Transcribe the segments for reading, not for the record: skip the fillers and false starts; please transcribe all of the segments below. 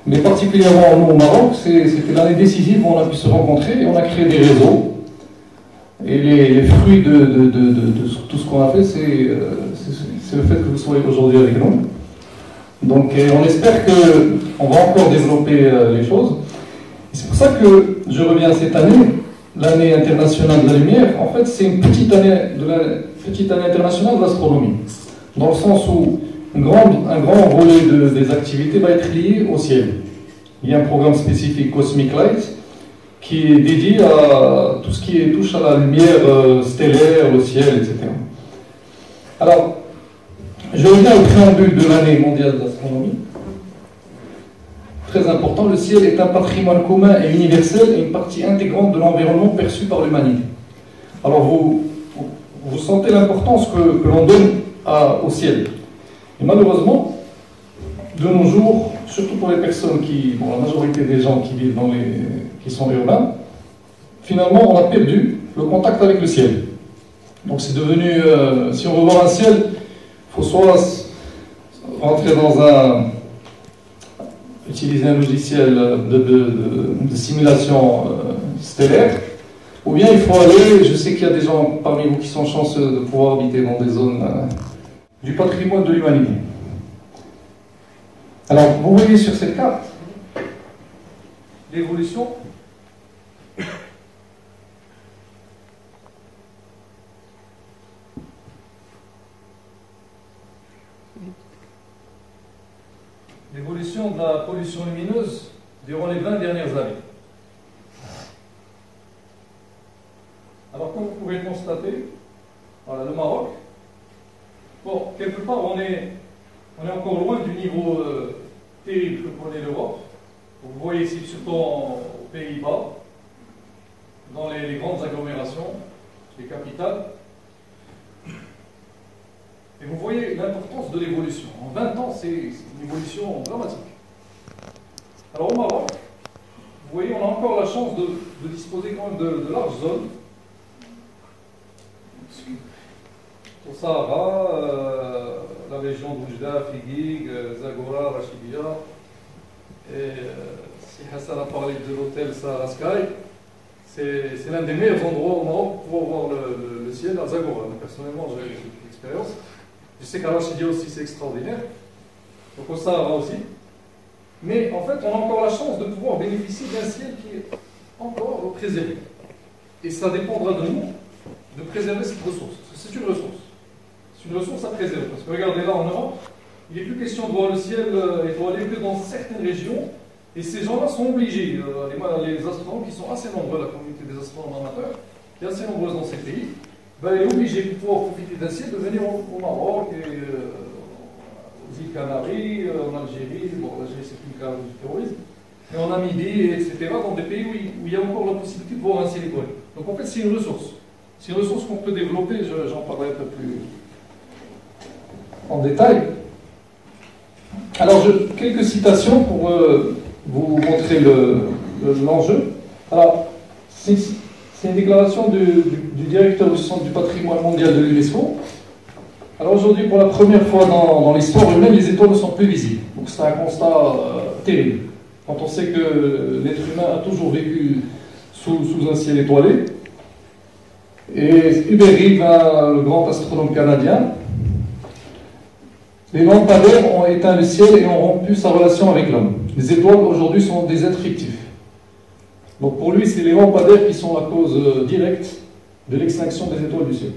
Mais particulièrement nous au Maroc, c'était l'année décisive où on a pu se rencontrer et on a créé des réseaux. Et les fruits de tout ce qu'on a fait, c'est le fait que vous soyez aujourd'hui avec nous. Donc on espère qu'on va encore développer les choses. C'est pour ça que je reviens cette année, l'année internationale de la lumière. En fait, c'est une petite année internationale de l'astronomie, dans le sens où un grand volet des activités va être lié au ciel. Il y a un programme spécifique Cosmic Light qui est dédié à tout ce qui touche à la lumière stellaire, le ciel, etc. Alors, je reviens au préambule de l'année mondiale de l'astronomie. Très important, le ciel est un patrimoine commun et universel et une partie intégrante de l'environnement perçu par l'humanité. Alors, vous sentez l'importance que l'on donne au ciel. Et malheureusement, de nos jours, surtout pour les personnes la majorité des gens qui vivent qui sont urbains, finalement, on a perdu le contact avec le ciel. Donc c'est devenu, si on veut voir un ciel, il faut soit rentrer utiliser un logiciel de simulation stellaire, ou bien il faut aller, je sais qu'il y a des gens parmi vous qui sont chanceux de pouvoir habiter dans des zones du patrimoine de l'humanité. Alors, vous voyez sur cette carte l'évolution de la pollution lumineuse durant les 20 dernières années. Alors, comme vous pouvez le constater, voilà, le Maroc, bon, quelque part, on est encore loin du niveau terrible que connaît l'Europe. Vous voyez ici, surtout aux Pays-Bas, dans les grandes agglomérations, les capitales. Et vous voyez l'importance de l'évolution. En 20 ans, c'est une évolution dramatique. Alors au Maroc, vous voyez, on a encore la chance de disposer quand même de larges zones. Au Sahara, la région d'Oujda, Figuig, Zagora, Rachidia. Et si Hassan a parlé de l'hôtel Sahara Sky, c'est l'un des meilleurs endroits au Maroc pour voir le ciel à Zagora. Personnellement, j'ai eu cette expérience. Je sais qu'à Rachidia aussi, c'est extraordinaire. Donc au Sahara aussi. Mais en fait, on a encore la chance de pouvoir bénéficier d'un ciel qui est encore préservé. Et ça dépendra de nous de préserver cette ressource. Parce que c'est une ressource. C'est une ressource à préserver. Parce que regardez là en Europe, il n'est plus question de voir le ciel étoilé que dans certaines régions. Et ces gens-là sont obligés, les astronomes qui sont assez nombreux, la communauté des astronomes amateurs, qui est assez nombreuse dans ces pays, elle est obligée pour pouvoir profiter d'un ciel de venir au Maroc, et, aux îles Canaries, en Algérie, bon l'Algérie c'est plus le cas du terrorisme, et en Namibie, etc., dans des pays où il y a encore la possibilité de voir un ciel étoilé. Donc en fait c'est une ressource. C'est une ressource qu'on peut développer, j'en parlerai un peu plus en détail. Alors quelques citations pour vous montrer l'enjeu. Alors, c'est une déclaration du directeur du Centre du patrimoine mondial de l'UNESCO. Alors aujourd'hui, pour la première fois dans l'histoire humaine, les étoiles ne sont plus visibles. Donc c'est un constat terrible. Quand on sait que l'être humain a toujours vécu sous un ciel étoilé. Et Hubert Reeves, le grand astronome canadien, les lampadaires ont éteint le ciel et ont rompu sa relation avec l'homme. Les étoiles aujourd'hui sont des êtres fictifs. Donc pour lui, c'est les lampadaires qui sont la cause directe de l'extinction des étoiles du ciel.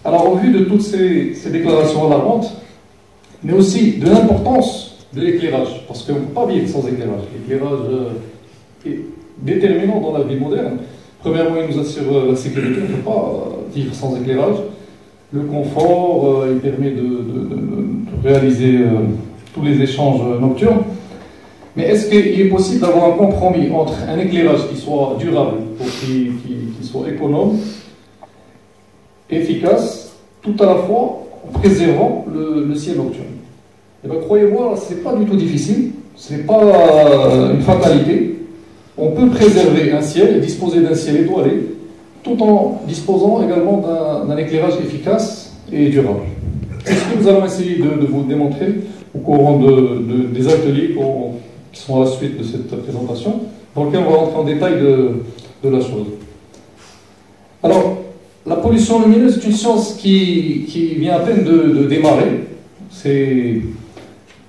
Alors au vu de toutes ces déclarations alarmantes, mais aussi de l'importance de l'éclairage, parce qu'on ne peut pas vivre sans éclairage. L'éclairage est déterminant dans la vie moderne. Premièrement, il nous assure la sécurité, on ne peut pas vivre sans éclairage. Le confort, il permet de réaliser tous les échanges nocturnes. Mais est-ce qu'il est possible d'avoir un compromis entre un éclairage qui soit durable, qui soit économe, efficace, tout à la fois en préservant le ciel nocturne? Et bien croyez-moi, ce n'est pas du tout difficile, ce n'est pas une fatalité. On peut préserver un ciel et disposer d'un ciel étoilé, tout en disposant également d'un éclairage efficace et durable. C'est ce que nous allons essayer de vous démontrer au courant des ateliers qui sont à la suite de cette présentation, dans lequel on va rentrer en détail de la chose. Alors, la pollution lumineuse est une science qui vient à peine de démarrer.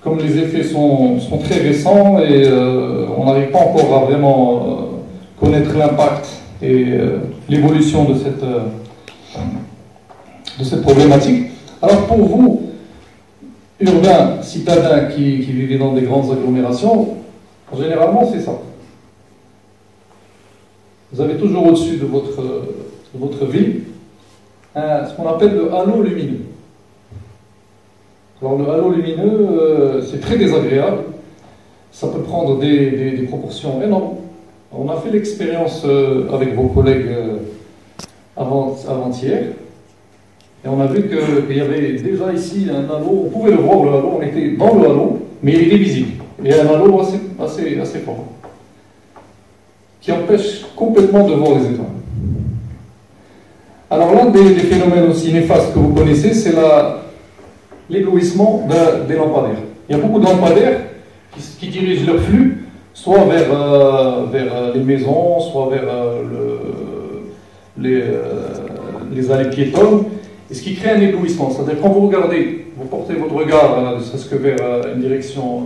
Comme les effets sont très récents et on n'arrive pas encore à vraiment connaître l'impact et l'évolution de cette problématique. Alors pour vous, urbains, citadins qui vivez dans des grandes agglomérations, généralement c'est ça. Vous avez toujours au-dessus de votre ville ce qu'on appelle le halo lumineux. Alors le halo lumineux, c'est très désagréable. Ça peut prendre des proportions énormes. On a fait l'expérience avec vos collègues avant-hier. Et on a vu qu'il y avait déjà ici un halo. On pouvait le voir, le halo. On était dans le halo, mais il était visible. Et un halo assez fort, qui empêche complètement de voir les étoiles. Alors l'un des phénomènes aussi néfastes que vous connaissez, c'est l'éblouissement des lampadaires. Il y a beaucoup de lampadaires qui dirigent leur flux soit vers les maisons, soit vers les allées piétonnes, et ce qui crée un éblouissement. C'est-à-dire quand vous regardez, vous portez votre regard, ne serait-ce que vers une direction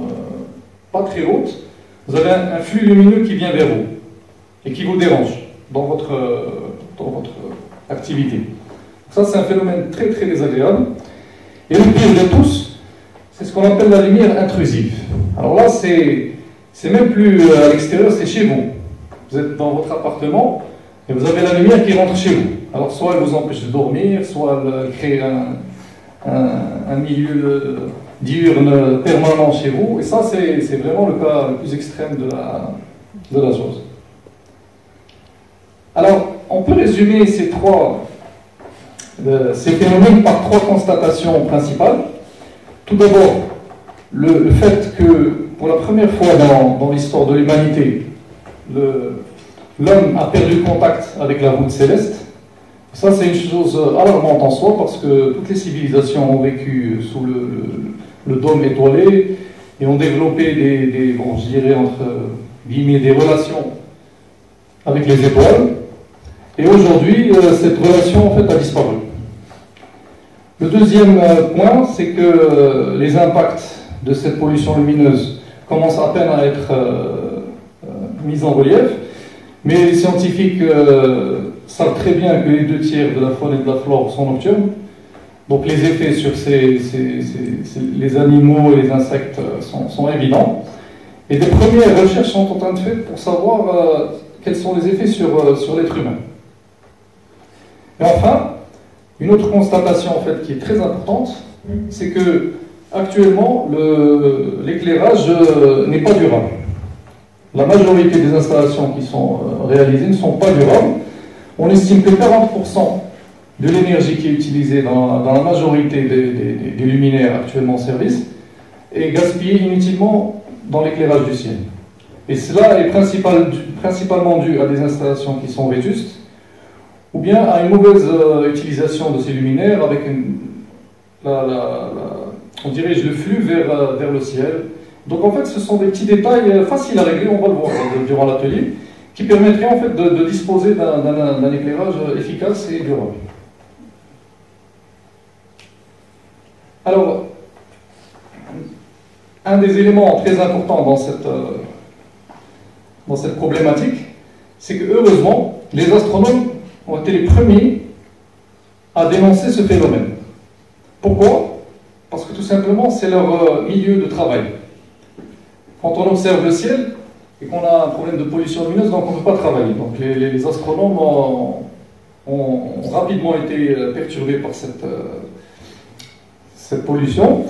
pas très haute, vous avez un flux lumineux qui vient vers vous et qui vous dérange dans votre activité. Ça, c'est un phénomène très très désagréable. Et le pire de tous, c'est ce qu'on appelle la lumière intrusive. Alors là, c'est même plus à l'extérieur, c'est chez vous. Vous êtes dans votre appartement et vous avez la lumière qui rentre chez vous. Alors soit elle vous empêche de dormir, soit elle crée un milieu diurne permanent chez vous. Et ça, c'est vraiment le cas le plus extrême de la chose. Alors, on peut résumer ces phénomènes par trois constatations principales. Tout d'abord, le fait que, pour la première fois dans l'histoire de l'humanité, l'homme a perdu contact avec la voûte céleste. Ça, c'est une chose alarmante en soi, parce que toutes les civilisations ont vécu sous le dôme étoilé et ont développé je dirais entre guillemets, des relations avec les étoiles. Et aujourd'hui, cette relation en fait a disparu. Le deuxième point, c'est que les impacts de cette pollution lumineuse commencent à peine à être mis en relief, mais les scientifiques savent très bien que les 2/3 de la faune et de la flore sont nocturnes, donc les effets sur les animaux et les insectes sont évidents. Et des premières recherches sont en train de faire pour savoir quels sont les effets sur l'être humain. Et enfin, une autre constatation en fait, qui est très importante, c'est que actuellement l'éclairage n'est pas durable. La majorité des installations qui sont réalisées ne sont pas durables. On estime que 40% de l'énergie qui est utilisée dans la majorité des luminaires actuellement en service est gaspillée inutilement dans l'éclairage du ciel. Et cela est principalement dû à des installations qui sont vétustes, ou bien à une mauvaise utilisation de ces luminaires avec on dirige le flux vers le ciel. Donc en fait ce sont des petits détails faciles à régler, on va le voir durant l'atelier, qui permettraient en fait de disposer d'un éclairage efficace et durable. Alors, un des éléments très importants dans cette problématique, c'est que heureusement, les astronomes ont été les premiers à dénoncer ce phénomène. Pourquoi? Parce que tout simplement, c'est leur milieu de travail. Quand on observe le ciel et qu'on a un problème de pollution lumineuse, donc on ne peut pas travailler. Donc les astronomes ont rapidement été perturbés par cette pollution.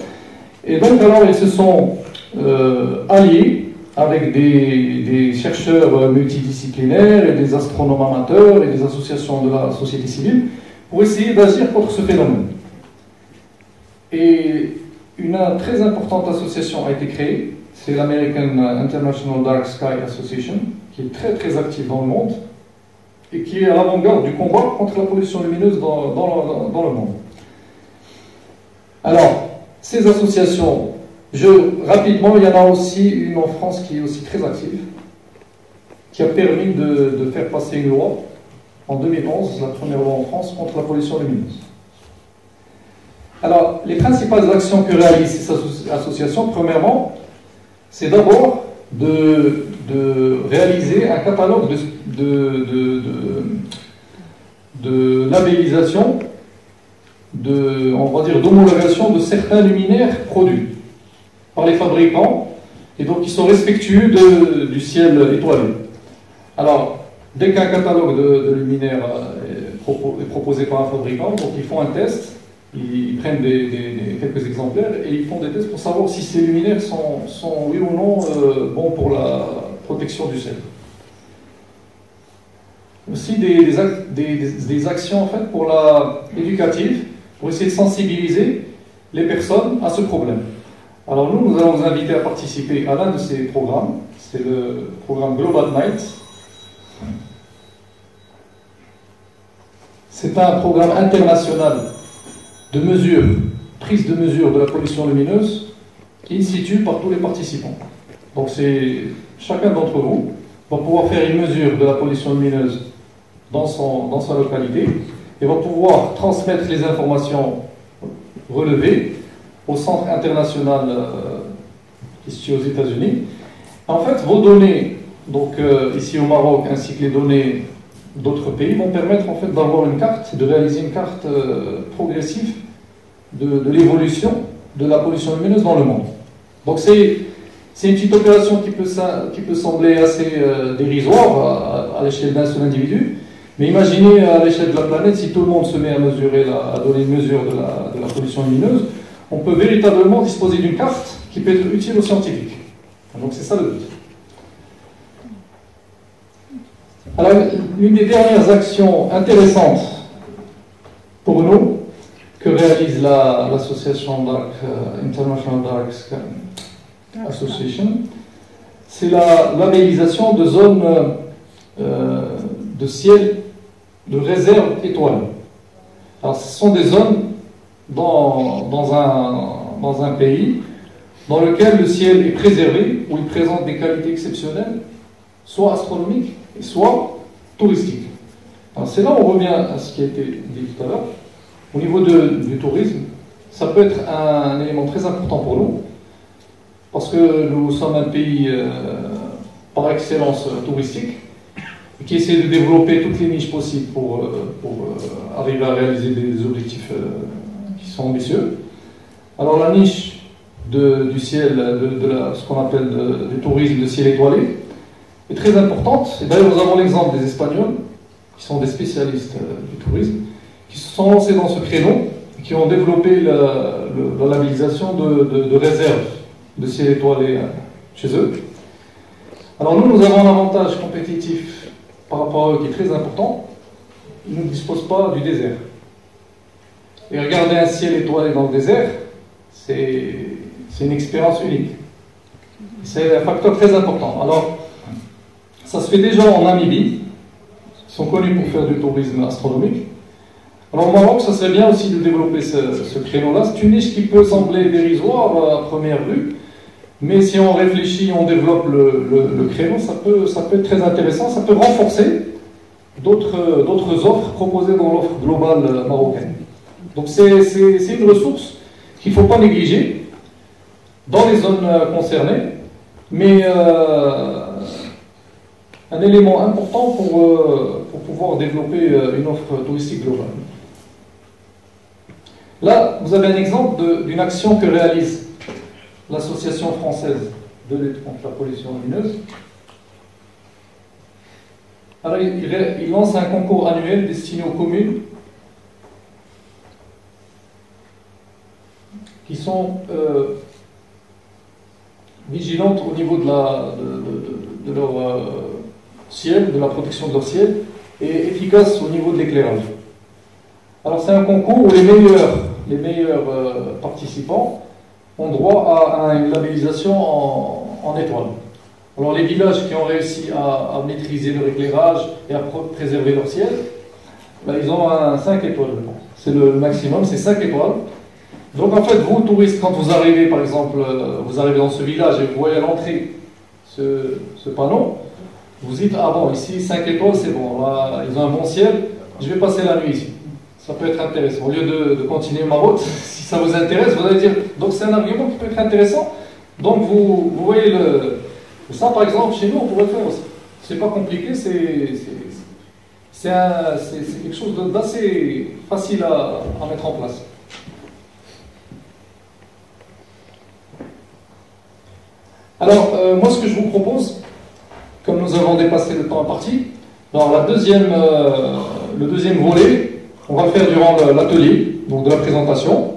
Et donc alors ils se sont alliés avec des chercheurs multidisciplinaires et des astronomes amateurs et des associations de la société civile pour essayer d'agir contre ce phénomène. Et une très importante association a été créée, c'est l'American International Dark Sky Association, qui est très très active dans le monde et qui est à l'avant-garde du combat contre la pollution lumineuse dans le monde. Alors, ces associations Rapidement, il y en a aussi une en France qui est aussi très active, qui a permis de faire passer une loi en 2011, la première loi en France contre la pollution lumineuse. Alors, les principales actions que réalise cette association, premièrement, c'est d'abord de réaliser un catalogue de labellisation, on va dire d'homologation de certains luminaires produits par les fabricants, et donc qui sont respectueux du ciel étoilé. Alors, dès qu'un catalogue de luminaires est proposé par un fabricant, donc ils font un test, ils prennent quelques exemplaires et ils font des tests pour savoir si ces luminaires sont oui ou non bons pour la protection du ciel. Aussi des actions en fait éducatives pour essayer de sensibiliser les personnes à ce problème. Alors nous allons vous inviter à participer à l'un de ces programmes, c'est le programme Global Night. C'est un programme international de prise de mesure de la pollution lumineuse in situ par tous les participants. Donc chacun d'entre vous va pouvoir faire une mesure de la pollution lumineuse dans sa localité et va pouvoir transmettre les informations relevées au centre international qui se situe aux États-Unis. En fait, vos données, donc ici au Maroc, ainsi que les données d'autres pays, vont permettre en fait d'avoir une carte, de réaliser une carte progressive de l'évolution de la pollution lumineuse dans le monde. Donc c'est une petite opération qui peut sembler assez dérisoire à l'échelle d'un seul individu, mais imaginez à l'échelle de la planète, si tout le monde se met à donner une mesure de la pollution lumineuse, on peut véritablement disposer d'une carte qui peut être utile aux scientifiques. Donc c'est ça le but. Alors, une des dernières actions intéressantes pour nous que réalise l'association International Dark Sky Association, c'est la labellisation de zones de ciel de réserve étoilée. Alors, ce sont des zones dans un pays dans lequel le ciel est préservé, où il présente des qualités exceptionnelles, soit astronomiques, soit touristiques. Alors c'est là où on revient à ce qui a été dit tout à l'heure. Au niveau du tourisme, ça peut être un élément très important pour nous, parce que nous sommes un pays par excellence touristique, qui essaie de développer toutes les niches possibles pour arriver à réaliser des objectifs qui sont ambitieux. Alors la niche du ciel, ce qu'on appelle du tourisme de ciel étoilé, est très importante. Et d'ailleurs, nous avons l'exemple des Espagnols, qui sont des spécialistes du tourisme, qui se sont lancés dans ce créneau, et qui ont développé la labellisation de réserves de ciel étoilé chez eux. Alors nous avons un avantage compétitif par rapport à eux qui est très important. Ils ne disposent pas du désert. Et regarder un ciel étoilé dans le désert, c'est une expérience unique. C'est un facteur très important. Alors, ça se fait déjà en Namibie. Ils sont connus pour faire du tourisme astronomique. Alors au Maroc, ça serait bien aussi de développer ce créneau-là. C'est une niche qui peut sembler dérisoire à première vue, mais si on réfléchit, on développe le créneau, ça peut être très intéressant. Ça peut renforcer d'autres offres proposées dans l'offre globale marocaine. Donc c'est une ressource qu'il ne faut pas négliger dans les zones concernées, mais un élément important pour pouvoir développer une offre touristique globale. Là, vous avez un exemple d'une action que réalise l'Association française de lutte contre la pollution lumineuse. Alors, il lance un concours annuel destiné aux communes qui sont vigilantes au niveau de leur ciel, de la protection de leur ciel, et efficaces au niveau de l'éclairage. Alors c'est un concours où les meilleurs participants ont droit à une labellisation en étoiles. Alors les villages qui ont réussi à maîtriser leur éclairage et à préserver leur ciel, ben, ils ont un 5 étoiles. C'est le maximum, c'est 5 étoiles. Donc en fait, vous, touristes, quand vous arrivez, par exemple, vous arrivez dans ce village et vous voyez à l'entrée ce panneau, vous dites, ah bon, ici, 5 étoiles, c'est bon, là, ils ont un bon ciel, je vais passer la nuit ici. Ça peut être intéressant. Au lieu de continuer ma route, si ça vous intéresse, vous allez dire, donc c'est un argument qui peut être intéressant. Donc vous voyez ça, par exemple, chez nous, on pourrait le faire aussi. C'est pas compliqué, c'est quelque chose d'assez facile à mettre en place. Alors, moi, ce que je vous propose, comme nous avons dépassé le temps imparti, dans le deuxième volet, on va le faire durant l'atelier, donc de la présentation.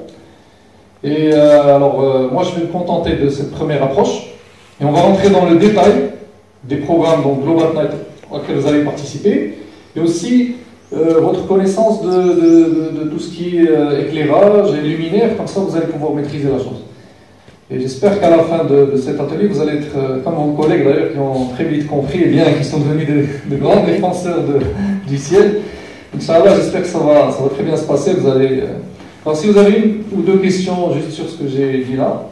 Et moi, je vais me contenter de cette première approche, et on va rentrer dans le détail des programmes, donc Global Night, auxquels vous allez participer, et aussi votre connaissance de tout ce qui est éclairage et luminaire, comme ça vous allez pouvoir maîtriser la chose. Et j'espère qu'à la fin de cet atelier, vous allez être, comme vos collègues d'ailleurs, qui ont très vite compris, et bien qui sont devenus de grands défenseurs du ciel. Inch'Allah, j'espère que ça va très bien se passer. Alors si vous avez une ou deux questions juste sur ce que j'ai dit là,